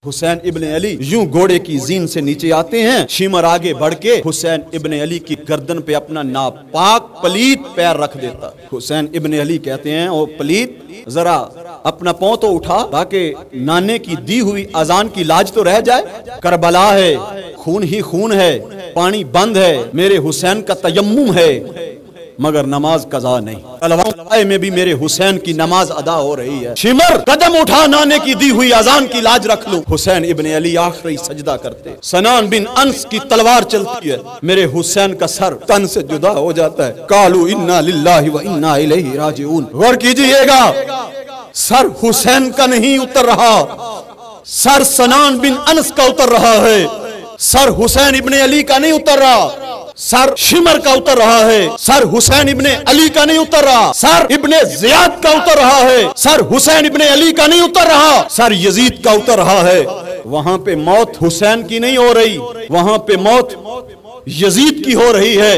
हुसैन इब्ने अली यूं घोड़े की जीन से नीचे आते हैं। शिमर आगे बढ़ के हुसैन इब्ने अली की गर्दन पे अपना नापाक पलीत पैर रख देता। हुसैन इब्ने अली कहते हैं, ओ पलीत, जरा अपना पांव तो उठा ताकि नाने की दी हुई अजान की लाज तो रह जाए। करबला है, खून ही खून है, पानी बंद है, मेरे हुसैन का तयम्मुम है, मगर नमाज कज़ा नहीं। तलवार में भी मेरे हुसैन की नमाज अदा हो रही है। शिमर, कदम उठा, नाने की दी हुई अजान की लाज रख लूं। हुसैन इब्ने अली आखिरी सजदा करते। सनान बिन अनस की तलवार चलती है, मेरे हुसैन का सर तन से जुदा हो जाता है। कालू इन्ना लिल्लाहि व इन्ना इलैहि राजिऊन। गौर कीजिएगा, सर हुसैन का नहीं उतर रहा, सर सनान बिन अनस का उतर रहा है। सर हुसैन इब्ने अली का नहीं उतर रहा, सर शिमर का उतर रहा है। सर हुसैन इब्ने अली का नहीं उतर रहा, सर इब्ने जियाद का उतर रहा है। सर हुसैन इब्ने अली का नहीं उतर रहा, सर यजीद का उतर रहा है। वहां पे मौत हुसैन की नहीं हो रही, वहां पे मौत यजीद की हो रही है।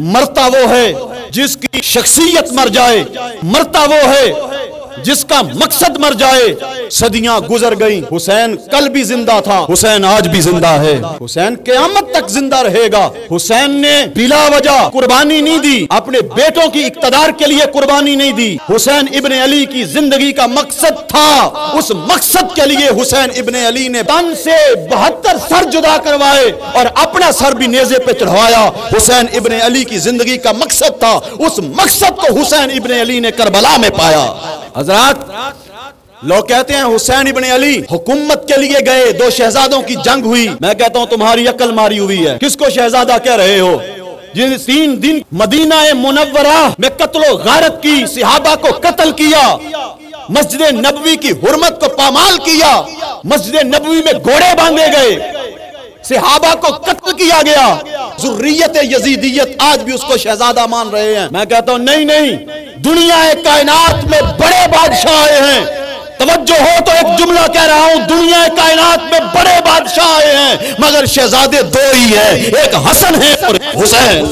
मरता वो है जिसकी शख्सियत मर जाए, मरता वो है जिसका मकसद मर जाए। सदियां गुजर गई, हुसैन कल भी जिंदा था, हुसैन आज भी जिंदा है, हुसैन क़यामत तक जिंदा रहेगा। हुसैन ने बिला वजह कुर्बानी नहीं दी, अपने बेटों की इक़्तिदार के लिए कुर्बानी नहीं दी। हुसैन इब्ने अली की जिंदगी का मकसद था, उस मकसद के लिए हुसैन इब्ने अली ने तन से 72 सर जुदा करवाए और अपना सर भी नेज़े पे चढ़वाया। हुसैन इब्ने अली की जिंदगी का मकसद था, उस मकसद को हुसैन इब्ने अली ने करबला में पाया। हजरात, लोग कहते हैं हुसैन इब्ने अली हुकूमत के लिए गए, 2 शहजादों की जंग हुई। मैं कहता हूं तुम्हारी अकल मारी हुई है। किसको शहजादा कह रहे हो? जिन 3 दिन मदीना मुनव्वरा में कत्लो गारत की, सहाबा को कत्ल किया, मस्जिद नबवी की हुर्मत को पामाल किया, मस्जिद नबवी में घोड़े बांधे गए, सहाबा को कत्ल किया गया। ज़ुर्रियत यजीदियत आज भी उसको शहजादा मान रहे हैं। मैं कहता हूं नहीं नहीं, दुनिया कायनात में बड़े बादशाह आए हैं। तवज्जो हो तो एक जुमला कह रहा हूं, दुनिया कायनात में बड़े बादशाह आए हैं, मगर शहजादे 2 ही है, एक हसन है और हुसैन।